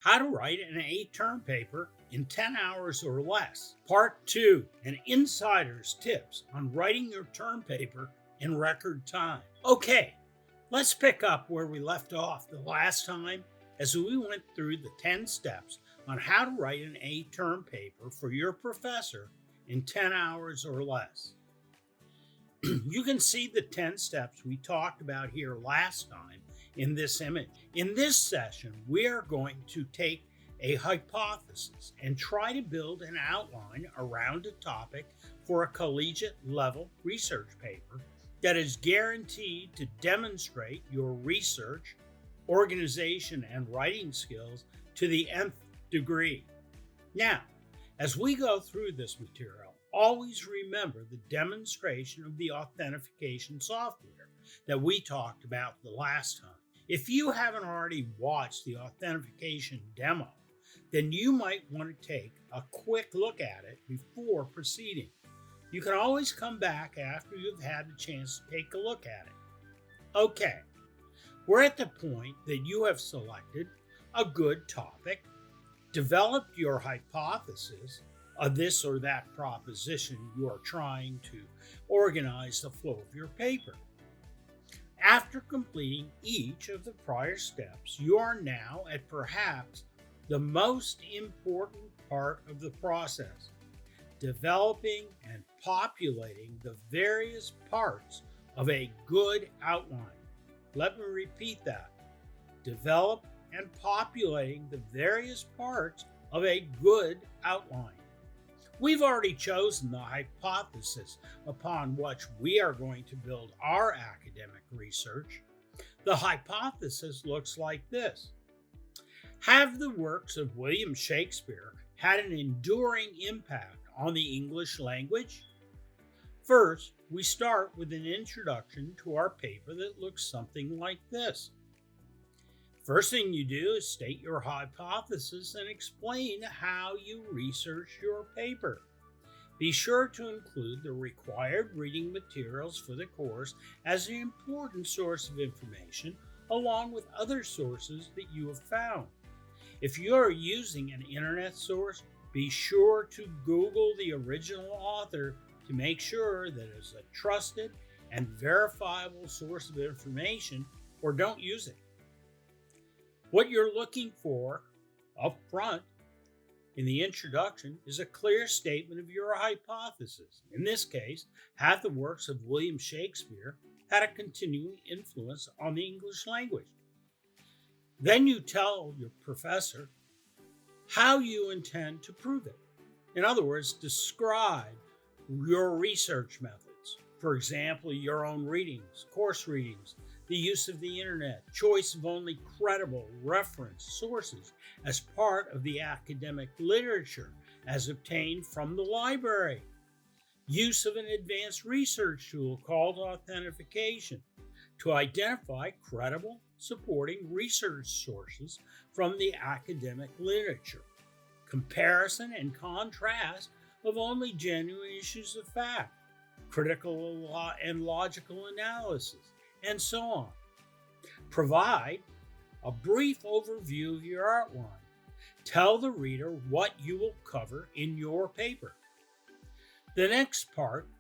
How to Write an 8-Term Paper in 10 Hours or Less. Part 2, an insider's tips on writing your term paper in record time. Okay, let's pick up where we left off the last time as we went through the 10 steps on how to write an 8-term paper for your professor in 10 hours or less. You can see the 10 steps we talked about here last time in this image. In this session, we are going to take a hypothesis and try to build an outline around a topic for a collegiate level research paper that is guaranteed to demonstrate your research, organization, and writing skills to the nth degree. Now, as we go through this material, always remember the demonstration of the authentication software that we talked about the last time. If you haven't already watched the authentication demo, then you might want to take a quick look at it before proceeding. You can always come back after you've had the chance to take a look at it. Okay, we're at the point that you have selected a good topic, developed your hypothesis of this or that proposition you are trying to organize the flow of your paper. After completing each of the prior steps, you are now at perhaps the most important part of the process, developing and populating the various parts of a good outline. Let me repeat that. Develop and populating the various parts of a good outline. We've already chosen the hypothesis upon which we are going to build our academic research. The hypothesis looks like this. Have the works of William Shakespeare had an enduring impact on the English language? First, we start with an introduction to our paper that looks something like this. First thing you do is state your hypothesis and explain how you research your paper. Be sure to include the required reading materials for the course as an important source of information, along with other sources that you have found. If you are using an internet source, be sure to Google the original author to make sure that it is a trusted and verifiable source of information, or don't use it. What you're looking for up front in the introduction is a clear statement of your hypothesis. In this case, have the works of William Shakespeare had a continuing influence on the English language? Then you tell your professor how you intend to prove it. In other words, describe your research methods. For example, your own readings, course readings, the use of the internet, choice of only credible reference sources as part of the academic literature as obtained from the library, use of an advanced research tool called Authentification to identify credible supporting research sources from the academic literature, comparison and contrast of only genuine issues of fact, critical and logical analysis, and so on. Provide a brief overview of your outline. Tell the reader what you will cover in your paper. The next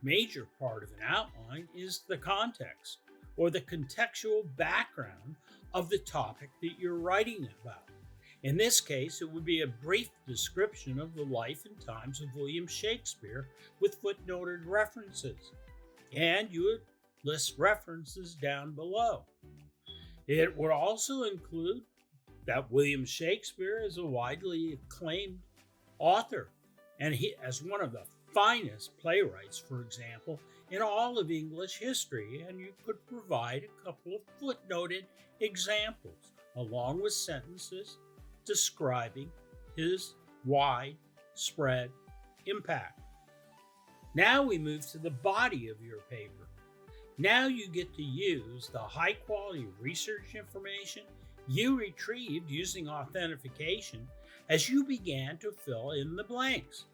major part of an outline, is the context, or the contextual background of the topic that you're writing about. In this case, it would be a brief description of the life and times of William Shakespeare with footnoted references, and you would list references down below. It would also include that William Shakespeare is a widely acclaimed author, and he as one of the finest playwrights, for example, in all of English history, and you could provide a couple of footnoted examples along with sentences describing his widespread impact. Now we move to the body of your paper. Now you get to use the high quality research information you retrieved using authentication as you began to fill in the blanks.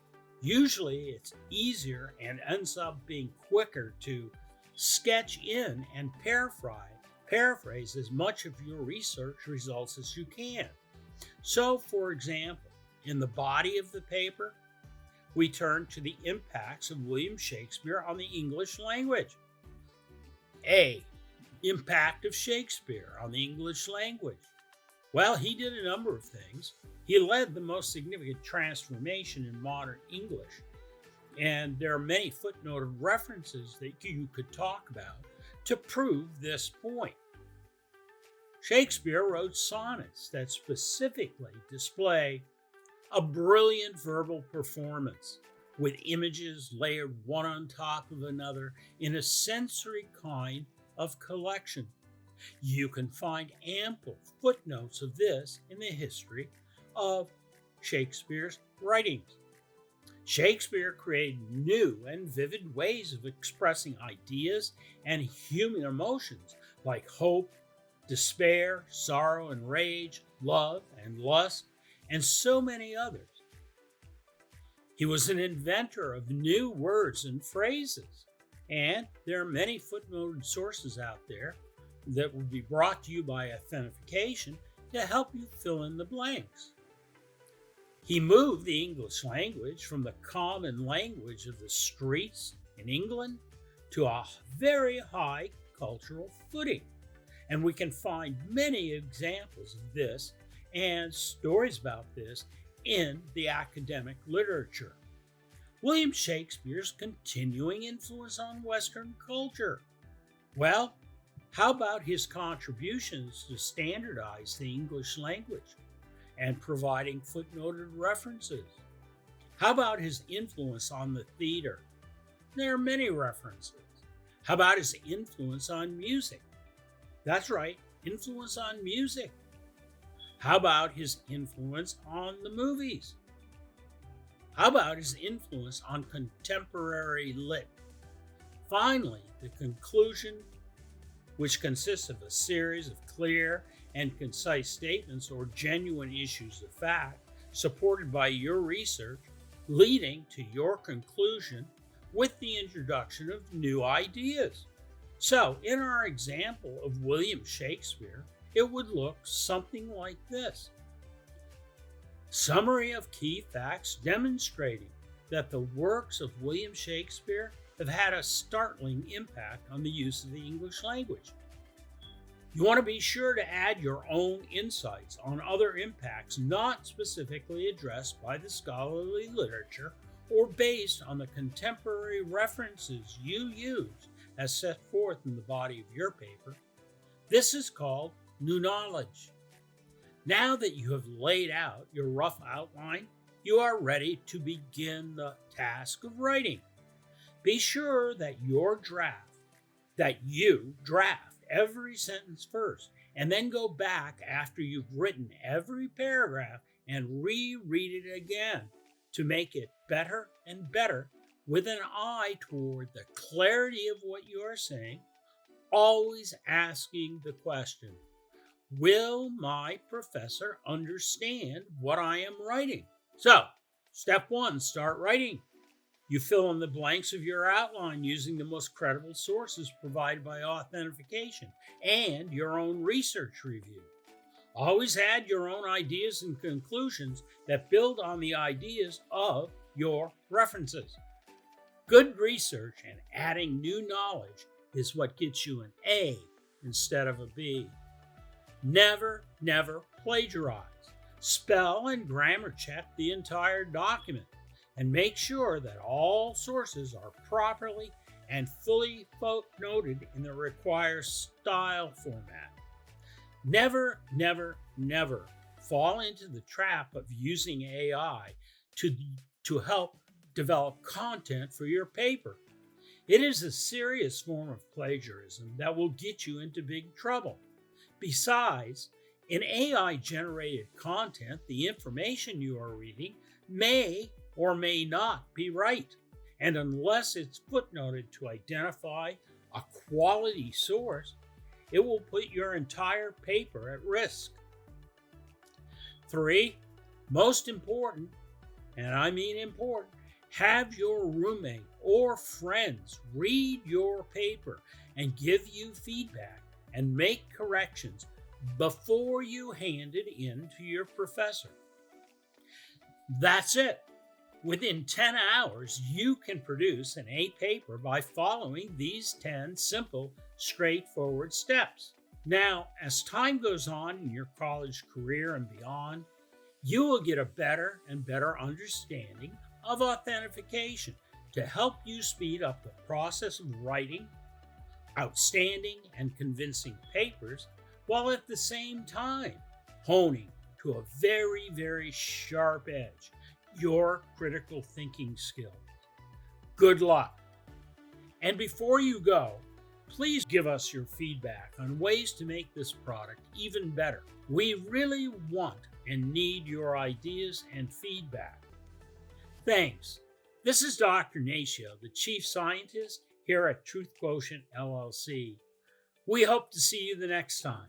Usually it's easier and ends up being quicker to sketch in and paraphrase as much of your research results as you can. So, for example, in the body of the paper, we turn to the impacts of William Shakespeare on the English language. A. Impact of Shakespeare on the English language. Well, he did a number of things. He led the most significant transformation in modern English, and there are many footnoted references that you could talk about to prove this point. Shakespeare wrote sonnets that specifically display a brilliant verbal performance with images layered one on top of another in a sensory kind of collection. You can find ample footnotes of this in the history of Shakespeare's writings. Shakespeare created new and vivid ways of expressing ideas and human emotions like hope, despair, sorrow and rage, love and lust, and so many others. He was an inventor of new words and phrases, and there are many footnoted sources out there that will be brought to you by Authentification to help you fill in the blanks. He moved the English language from the common language of the streets in England to a very high cultural footing. And we can find many examples of this and stories about this in the academic literature. William Shakespeare's continuing influence on Western culture. Well, how about his contributions to standardize the English language and providing footnoted references? How about his influence on the theater? There are many references. How about his influence on music? That's right, influence on music. How about his influence on the movies? How about his influence on contemporary lit? Finally, the conclusion, which consists of a series of clear and concise statements or genuine issues of fact, supported by your research, leading to your conclusion with the introduction of new ideas. So, in our example of William Shakespeare, it would look something like this. Summary of key facts demonstrating that the works of William Shakespeare have had a startling impact on the use of the English language. You want to be sure to add your own insights on other impacts not specifically addressed by the scholarly literature or based on the contemporary references you use as set forth in the body of your paper. This is called new knowledge. Now that you have laid out your rough outline, you are ready to begin the task of writing. Be sure that you draft every sentence first, and then go back after you've written every paragraph and reread it again to make it better and better with an eye toward the clarity of what you are saying, always asking the question, will my professor understand what I am writing? So, step 1, start writing. You fill in the blanks of your outline using the most credible sources provided by Authentification and your own research review. Always add your own ideas and conclusions that build on the ideas of your references. Good research and adding new knowledge is what gets you an A instead of a B. Never plagiarize. Spell and grammar check the entire document and make sure that all sources are properly and fully footnoted in the required style format. Never fall into the trap of using AI to help develop content for your paper. It is a serious form of plagiarism that will get you into big trouble. Besides, in AI-generated content, the information you are reading may or may not be right, and unless it's footnoted to identify a quality source, it will put your entire paper at risk. 3, most important, and I mean important, have your roommate or friends read your paper and give you feedback and make corrections before you hand it in to your professor. That's it. Within 10 hours, you can produce an A paper by following these 10 simple, straightforward steps. Now, as time goes on in your college career and beyond, you will get a better and better understanding of authentication to help you speed up the process of writing outstanding and convincing papers, while at the same time honing to a very, very sharp edge your critical thinking skills. Good luck. And before you go, please give us your feedback on ways to make this product even better. We really want and need your ideas and feedback. Thanks. This is Dr. Nacio, the Chief Scientist here at Truth Quotient LLC. We hope to see you the next time.